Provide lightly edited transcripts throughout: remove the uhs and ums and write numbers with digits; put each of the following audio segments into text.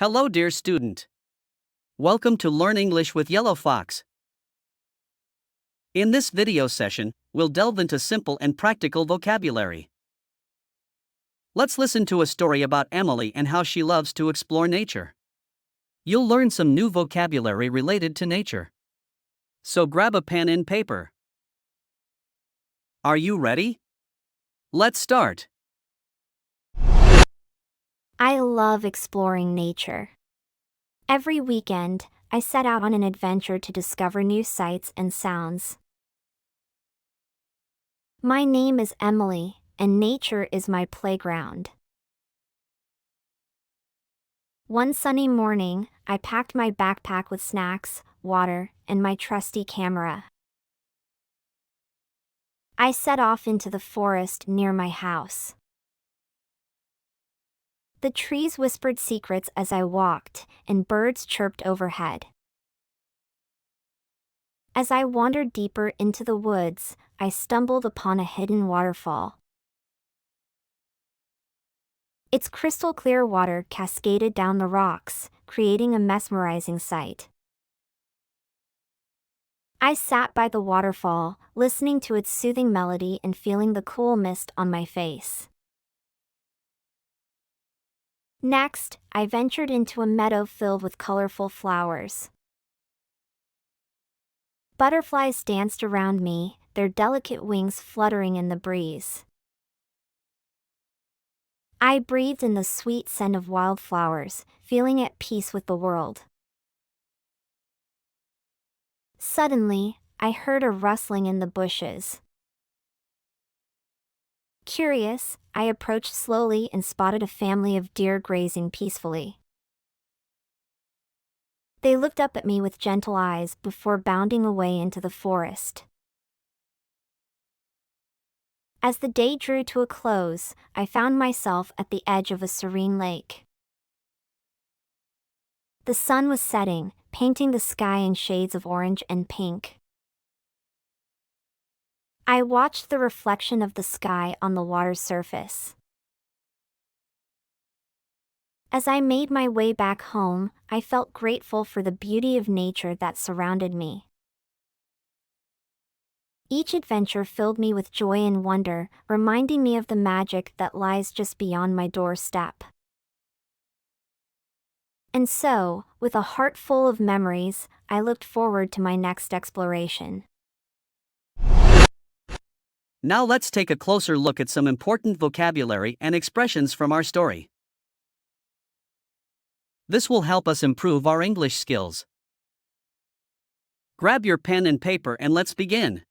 Hello, dear student. Welcome to Learn English with Yellow Fox. In this video session, we'll delve into simple and practical vocabulary. Let's listen to a story about Emily and how she loves to explore nature. You'll learn some new vocabulary related to nature. So grab a pen and paper. Are you ready? Let's start. I love exploring nature. Every weekend, I set out on an adventure to discover new sights and sounds. My name is Emily, and nature is my playground. One sunny morning, I packed my backpack with snacks, water, and my trusty camera. I set off into the forest near my house. The trees whispered secrets as I walked, and birds chirped overhead. As I wandered deeper into the woods, I stumbled upon a hidden waterfall. Its crystal-clear water cascaded down the rocks, creating a mesmerizing sight. I sat by the waterfall, listening to its soothing melody and feeling the cool mist on my face. Next, I ventured into a meadow filled with colorful flowers. Butterflies danced around me, their delicate wings fluttering in the breeze. I breathed in the sweet scent of wildflowers, feeling at peace with the world. Suddenly, I heard a rustling in the bushes. Curious, I approached slowly and spotted a family of deer grazing peacefully. They looked up at me with gentle eyes before bounding away into the forest. As the day drew to a close, I found myself at the edge of a serene lake. The sun was setting, painting the sky in shades of orange and pink. I watched the reflection of the sky on the water's surface. As I made my way back home, I felt grateful for the beauty of nature that surrounded me. Each adventure filled me with joy and wonder, reminding me of the magic that lies just beyond my doorstep. And so, with a heart full of memories, I looked forward to my next exploration. Now let's take a closer look at some important vocabulary and expressions from our story. This will help us improve our English skills. Grab your pen and paper and let's begin.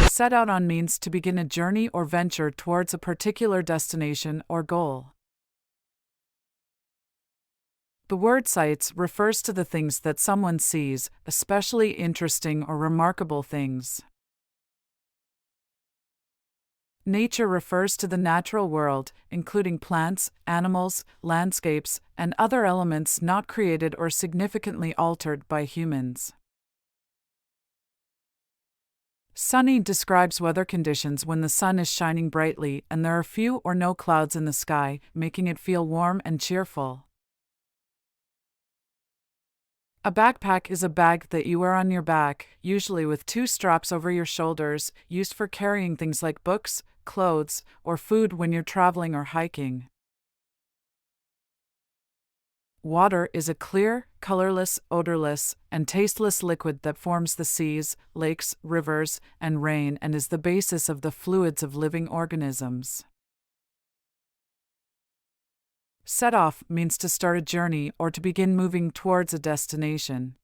Set out on means to begin a journey or venture towards a particular destination or goal. The word sights refers to the things that someone sees, especially interesting or remarkable things. Nature refers to the natural world, including plants, animals, landscapes, and other elements not created or significantly altered by humans. Sunny describes weather conditions when the sun is shining brightly and there are few or no clouds in the sky, making it feel warm and cheerful. A backpack is a bag that you wear on your back, usually with two straps over your shoulders, used for carrying things like books, clothes, or food when you're traveling or hiking. Water is a clear, colorless, odorless, and tasteless liquid that forms the seas, lakes, rivers, and rain and is the basis of the fluids of living organisms. Set off means to start a journey or to begin moving towards a destination.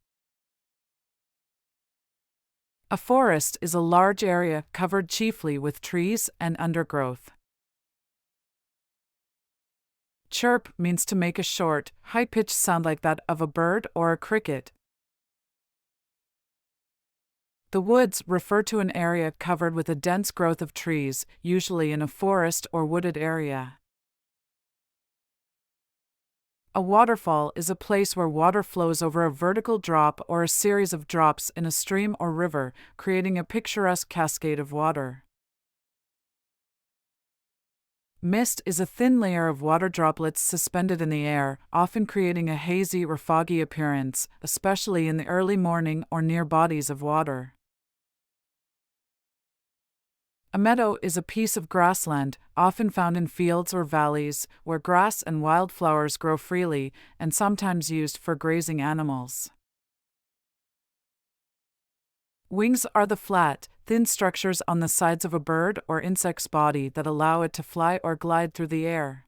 A forest is a large area covered chiefly with trees and undergrowth. Chirp means to make a short, high-pitched sound like that of a bird or a cricket. The woods refer to an area covered with a dense growth of trees, usually in a forest or wooded area. A waterfall is a place where water flows over a vertical drop or a series of drops in a stream or river, creating a picturesque cascade of water. Mist is a thin layer of water droplets suspended in the air, often creating a hazy or foggy appearance, especially in the early morning or near bodies of water. A meadow is a piece of grassland, often found in fields or valleys, where grass and wildflowers grow freely, and sometimes used for grazing animals. Wings are the flat, thin structures on the sides of a bird or insect's body that allow it to fly or glide through the air.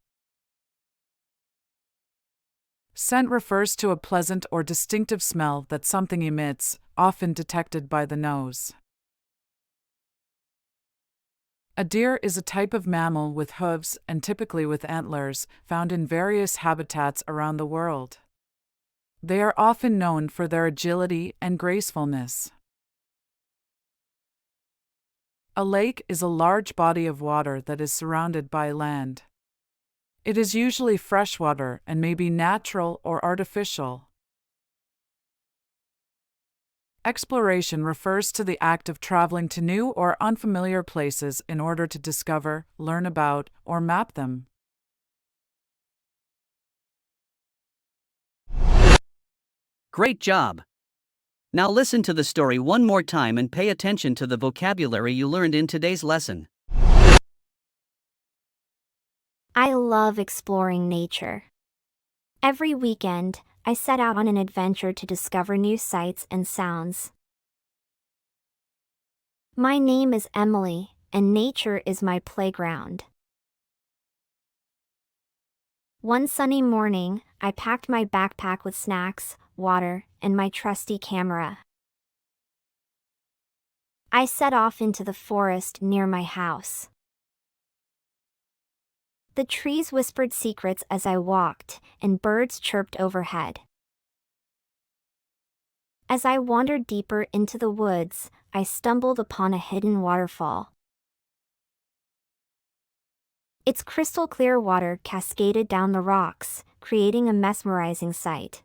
Scent refers to a pleasant or distinctive smell that something emits, often detected by the nose. A deer is a type of mammal with hooves and typically with antlers, found in various habitats around the world. They are often known for their agility and gracefulness. A lake is a large body of water that is surrounded by land. It is usually freshwater and may be natural or artificial. Exploration refers to the act of traveling to new or unfamiliar places in order to discover, learn about, or map them. Great job! Now listen to the story one more time and pay attention to the vocabulary you learned in today's lesson. I love exploring nature. Every weekend, I set out on an adventure to discover new sights and sounds. My name is Emily, and nature is my playground. One sunny morning, I packed my backpack with snacks, water, and my trusty camera. I set off into the forest near my house. The trees whispered secrets as I walked, and birds chirped overhead. As I wandered deeper into the woods, I stumbled upon a hidden waterfall. Its crystal clear water cascaded down the rocks, creating a mesmerizing sight.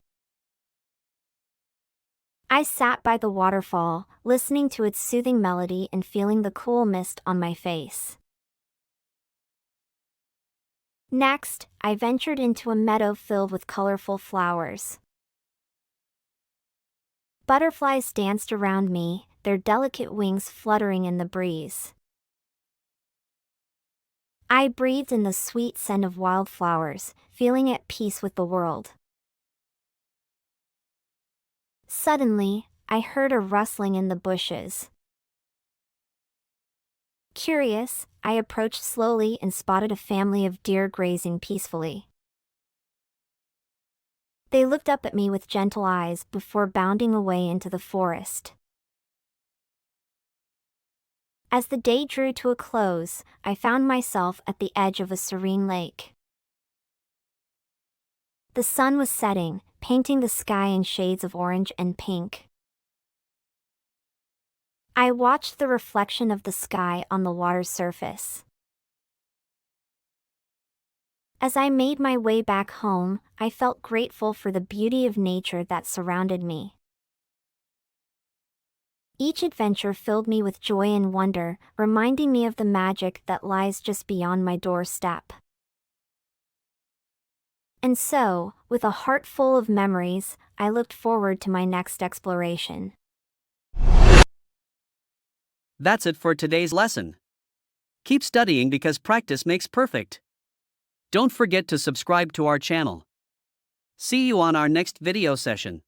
I sat by the waterfall, listening to its soothing melody and feeling the cool mist on my face. Next, I ventured into a meadow filled with colorful flowers. Butterflies danced around me, their delicate wings fluttering in the breeze. I breathed in the sweet scent of wildflowers, feeling at peace with the world. Suddenly, I heard a rustling in the bushes. Curious, I approached slowly and spotted a family of deer grazing peacefully. They looked up at me with gentle eyes before bounding away into the forest. As the day drew to a close, I found myself at the edge of a serene lake. The sun was setting, painting the sky in shades of orange and pink. I watched the reflection of the sky on the water's surface. As I made my way back home, I felt grateful for the beauty of nature that surrounded me. Each adventure filled me with joy and wonder, reminding me of the magic that lies just beyond my doorstep. And so, with a heart full of memories, I looked forward to my next exploration. That's it for today's lesson. Keep studying because practice makes perfect. Don't forget to subscribe to our channel. See you on our next video session.